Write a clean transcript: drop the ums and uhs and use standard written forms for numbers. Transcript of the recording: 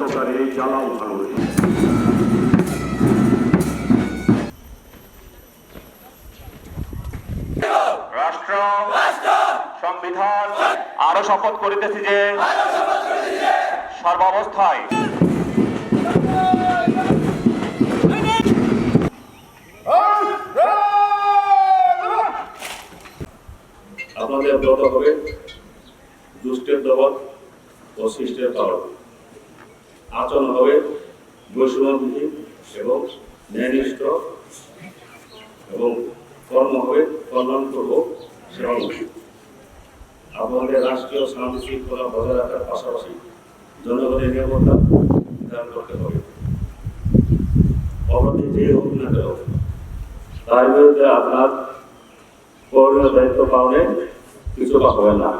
অন্ধকারে জ্বালাও ভাঙবে। রাষ্ট্র সংবিধান আরো শপথ করিতেছি যে সর্বাবস্থায় আপনাদের ব্রত হবে দুষ্টের দমন ও সৃষ্টের পালন। আচরণ হবে বৈষম্যবিহীন এবং ন্যায়নিষ্ঠ এবং কর্ম হবে কল্যাণপূর্বক সেবামুখী। আপনাদের রাষ্ট্রীয় শান্তি শৃঙ্খলা বজায় রাখার পাশাপাশি জনগণের নিরাপত্তা বিধান করতে হবে। অপরাধী যে হোক না কেন তার বিরুদ্ধে আপনার করণীয় দায়িত্ব পালনে কিছু হবে না।